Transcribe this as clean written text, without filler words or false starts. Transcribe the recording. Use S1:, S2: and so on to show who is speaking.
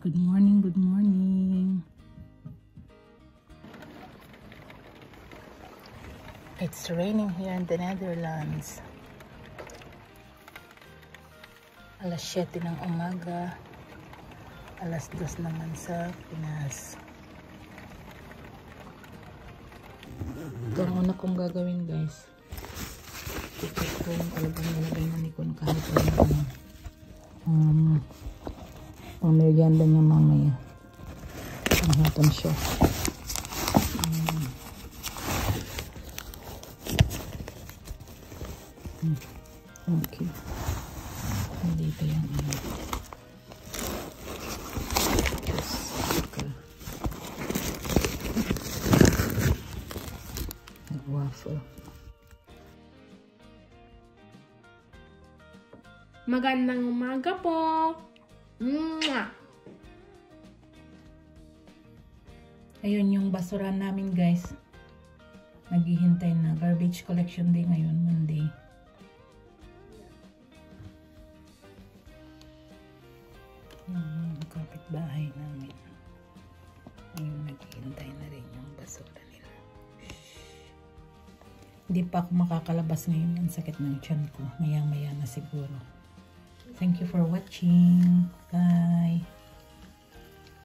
S1: Good morning, good morning. It's raining here in the Netherlands. Alas 7 ng umaga. Alas 2 naman sa Pinas. Ito ang una kong gagawin, guys. Ticket ko yung talagang nilagay na ni Kun kahapon. Ang merienda niya mamaya. Ang hapon siya. Okay. Dito yung waffle.
S2: Magandang umaga po. Mwah!
S1: Ayun yung basura namin, guys. Naghihintay na. Garbage collection day ngayon, Monday. Yung kapitbahay namin. Ayun, naghihintay na rin yung basura nila. Hindi pa ako makakalabas ngayon. Ang sakit ng tiyan ko. Maya-maya na siguro. Thank you for watching. Bye.